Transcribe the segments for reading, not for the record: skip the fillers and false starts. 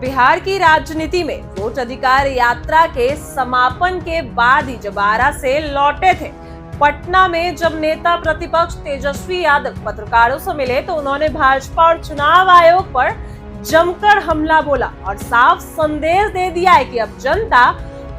बिहार की राजनीति में वोट अधिकार यात्रा के समापन के बाद ही जब आरा से लौटे थे, पटना में जब नेता प्रतिपक्ष तेजस्वी यादव पत्रकारों से मिले तो उन्होंने भाजपा और चुनाव आयोग पर जमकर हमला बोला और साफ संदेश दे दिया है कि अब जनता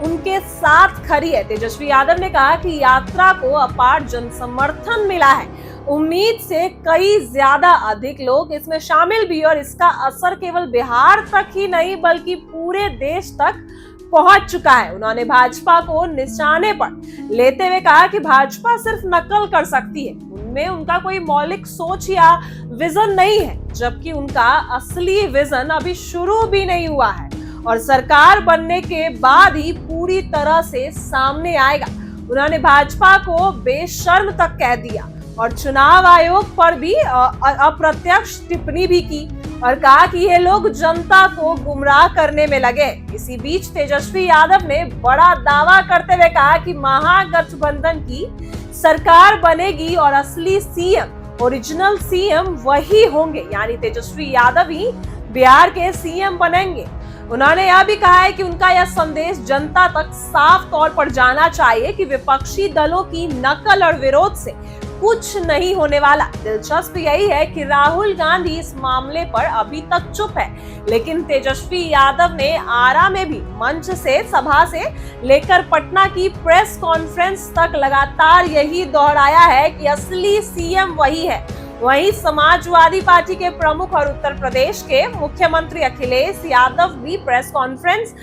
उनके साथ खड़ी है। तेजस्वी यादव ने कहा कि यात्रा को अपार जन समर्थन मिला है, उम्मीद से कई ज्यादा अधिक लोग इसमें शामिल भी, और इसका असर केवल बिहार तक ही नहीं बल्कि पूरे देश तक पहुंच चुका है। उन्होंने भाजपा को निशाने पर लेते हुए कहा कि भाजपा सिर्फ नकल कर सकती है, उनमें उनका कोई मौलिक सोच या विजन नहीं है, जबकि उनका असली विजन अभी शुरू भी नहीं हुआ है और सरकार बनने के बाद ही पूरी तरह से सामने आएगा। उन्होंने भाजपा को बेशर्म तक कह दिया और चुनाव आयोग पर भी अप्रत्यक्ष टिप्पणी भी की और कहा कि ये लोग जनता को गुमराह करने में लगे। इसी बीच तेजस्वी यादव ने बड़ा दावा करते हुए कहा कि महागठबंधन की सरकार बनेगी और असली सीएम, ओरिजिनल सीएम वही होंगे, यानी तेजस्वी यादव ही बिहार के सीएम बनेंगे। उन्होंने यह भी कहा है कि उनका यह संदेश जनता तक साफ तौर पर जाना चाहिए कि विपक्षी दलों की नकल और विरोध से कुछ नहीं होने वाला। दिलचस्प यही है कि राहुल गांधी इस मामले पर अभी तक चुप है, लेकिन तेजस्वी यादव ने आरा में भी मंच से, सभा से लेकर पटना की प्रेस कॉन्फ्रेंस तक लगातार यही दोहराया है कि असली सीएम वही है। वहीं समाजवादी पार्टी के प्रमुख और उत्तर प्रदेश के मुख्यमंत्री अखिलेश यादव भी प्रेस कॉन्फ्रेंस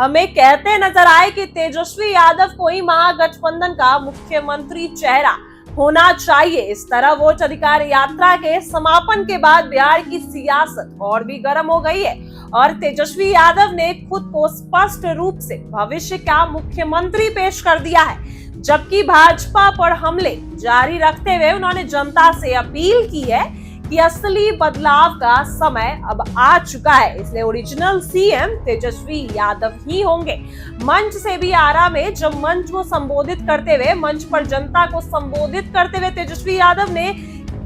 में कहते नजर आए कि तेजस्वी यादव को ही महागठबंधन का मुख्यमंत्री चेहरा होना चाहिए। इस तरह वोट अधिकार यात्रा के समापन के बाद बिहार की सियासत और भी गर्म हो गई है और तेजस्वी यादव ने खुद को स्पष्ट रूप से भविष्य का मुख्यमंत्री पेश कर दिया है, जबकि भाजपा पर हमले जारी रखते हुए उन्होंने जनता से अपील की है कि असली बदलाव का समय अब आ चुका है, इसलिए ओरिजिनल सीएम तेजस्वी यादव ही होंगे। मंच से भी आरा में जब मंच को संबोधित करते हुए, मंच पर जनता को संबोधित करते हुए तेजस्वी यादव ने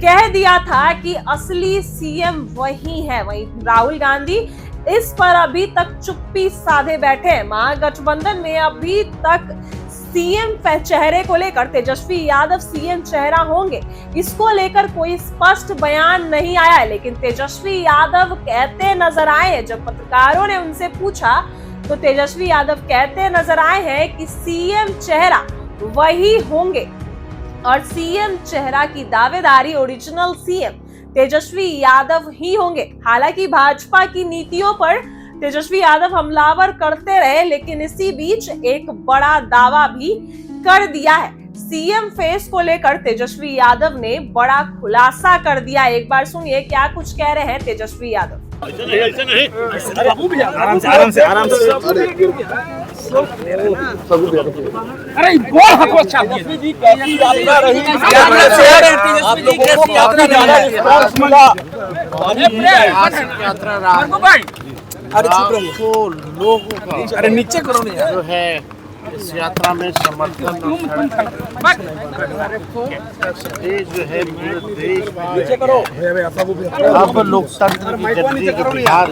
कह दिया था कि असली सीएम वही है। वहीं राहुल गांधी इस पर अभी तक चुप्पी साधे बैठे हैं। महागठबंधन में अभी तक सीएम चेहरे को लेकर, तेजस्वी यादव सीएम चेहरा होंगे, इसको लेकर कोई स्पष्ट बयान नहीं आया है, लेकिन तेजस्वी यादव कहते नजर आए हैं। जब पत्रकारों ने उनसे पूछा तो तेजस्वी यादव कहते नजर आए हैं कि सीएम चेहरा वही होंगे और सीएम चेहरा की दावेदारी ओरिजिनल सीएम तेजस्वी यादव ही होंगे। हालांकि भाजपा की नीतियों पर तेजस्वी यादव हमलावर करते रहे, लेकिन इसी बीच एक बड़ा दावा भी कर दिया है। सीएम फेस को लेकर तेजस्वी यादव ने बड़ा खुलासा कर दिया। एक बार सुनिए क्या कुछ कह रहे हैं तेजस्वी यादव। अरे बहुत हक अच्छा अरे चुप रहिए। लोगों का अरे नीचे करो नहीं जो है इस यात्रा में समर्थन देश जो है पूरे देश में अब लोकतंत्र की जनती के बिहार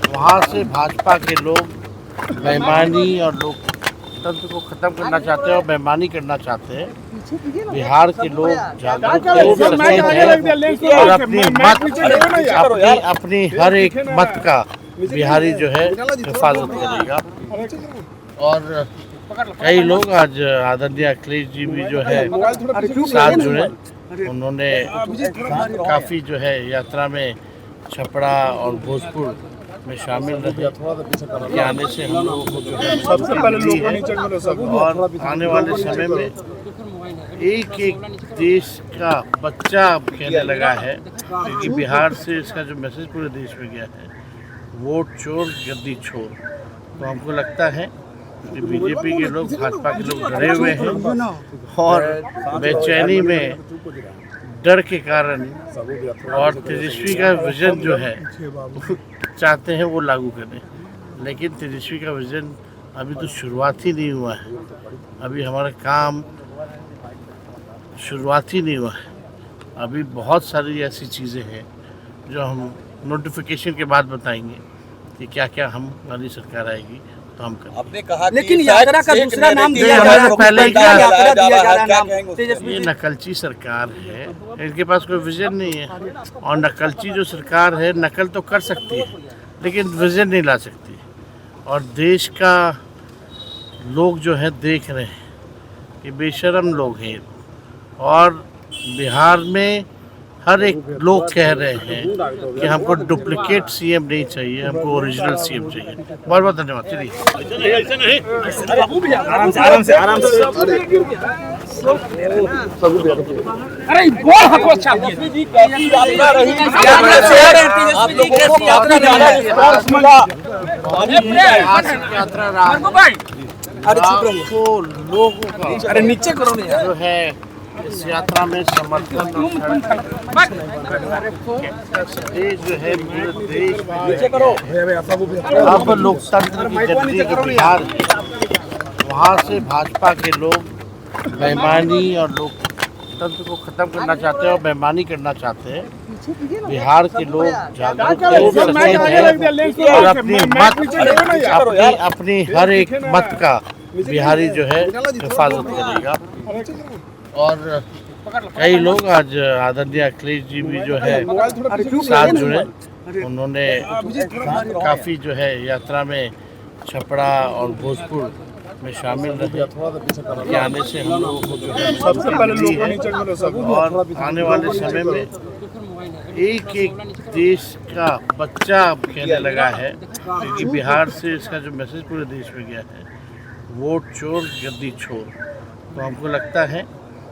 वहाँ से भाजपा के लोग बेईमानी और लोकतंत्र को खत्म करना चाहते हैं और बेईमानी करना चाहते हैं। बिहार के लोग जागरूक हैं और अपनी हर एक मत का बिहारी जो है हिफाजत करेगा। और कई लोग आज आदरणीय अखिलेश जी भी जो है साथ जुड़े, उन्होंने काफ़ी जो है यात्रा में छपरा और भोजपुर में शामिल रहे। उनके आने से हम लोगों को जो है और आने वाले समय में एक एक देश का बच्चा कहने लगा है, क्योंकि बिहार से इसका जो मैसेज पूरे देश में गया है, वोट चोर गद्दी छोर। तो हमको लगता है कि बीजेपी के लोग, भाजपा के लोग डरे हुए हैं और बेचैनी में, डर के कारण और तेजस्वी का विजन जो है चाहते हैं वो लागू करें, लेकिन तेजस्वी का विजन अभी तो शुरुआत ही नहीं हुआ है। अभी हमारा काम शुरुआत ही नहीं हुआ है। अभी बहुत सारी ऐसी चीज़ें हैं जो हम नोटिफिकेशन के बाद बताएंगे। कि क्या क्या हमारी सरकार आएगी तो हम करेंगे। आपने कहा लेकिन यात्रा का दूसरा नाम दिया दिया जा जा रहा रहा है, है, पहले ही यात्रा क्या दिया जा रहा है क्या नाम कहेंगे? तेजस्वी। ये नकलची सरकार है, इनके पास कोई विजन नहीं है। और नकलची जो सरकार है नकल तो कर सकती है लेकिन विजन नहीं ला सकती। और देश का लोग जो है देख रहे हैं कि बेशरम लोग हैं। और बिहार में हर एक लोग कह रहे हैं कि हमको डुप्लीकेट सीएम नहीं चाहिए, हमको ओरिजिनल सीएम चाहिए। बहुत बहुत धन्यवाद। चलिए अरे बहुत हकवा छाप यात्रा लाखों लोगों का अरे नीचे करो नहीं यार। जो है इस यात्रा में समर्थन देश जो है पूरे देश में अब लोकतंत्र की जननी जो बिहार है वहाँ से भाजपा के लोग बेईमानी और लोकतंत्र को खत्म करना चाहते हैं और बेईमानी करना चाहते हैं। बिहार के लोग जागरूक हैं, सचेत हैं और अपनी हर एक मत का बिहारी जो है हिफाजत करेगा। और कई लोग आज आदरणीय अखिलेश जी भी जो है साथ जुड़े। उन्होंने काफ़ी जो है यात्रा में छपरा और भोजपुर में शामिल रहे। उनके आने से हम लोगों को जो है और आने वाले समय में एक एक देश का बच्चा कहने लगा है क्योंकि बिहार से इसका जो मैसेज पूरे देश में गया है, वोट चोर गद्दी छोड़। तो हमको लगता है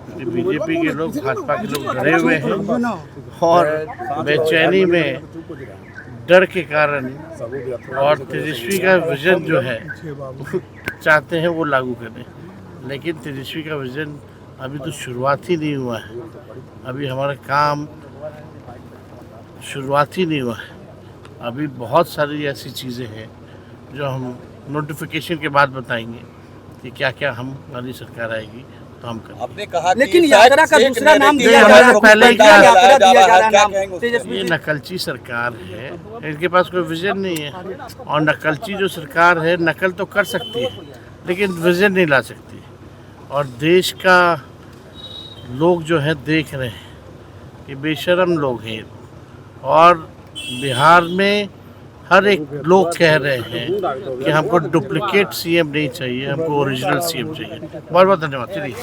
कि बीजेपी के लोग भाजपा के लोग डरे हुए हैं और बेचैनी में डर के कारण और तेजस्वी का विजन जो है चाहते हैं वो लागू करें। लेकिन तेजस्वी का विजन अभी तो शुरुआत ही नहीं हुआ है, अभी हमारा काम शुरुआत ही नहीं हुआ है। अभी बहुत सारी ऐसी चीज़ें हैं जो हम नोटिफिकेशन के बाद बताएंगे कि क्या क्या हमारी सरकार आएगी तो हम करेंगे। आपने कहा लेकिन यात्रा का दूसरा नाम दिया जा जा रहा है, पहले ही क्या यात्रा दिया जा रहा है नाम तेजस्वी। ये नकलची सरकार है, इनके पास कोई विजन नहीं है। और नकलची जो सरकार है नकल तो कर सकती है लेकिन विजन नहीं ला सकती। और देश का लोग जो है देख रहे हैं कि बेशरम लोग हैं। और बिहार में हर एक लोग कह रहे हैं कि हमको डुप्लीकेट सीएम नहीं चाहिए, हमको ओरिजिनल सीएम चाहिए। बहुत बहुत धन्यवाद। चलिए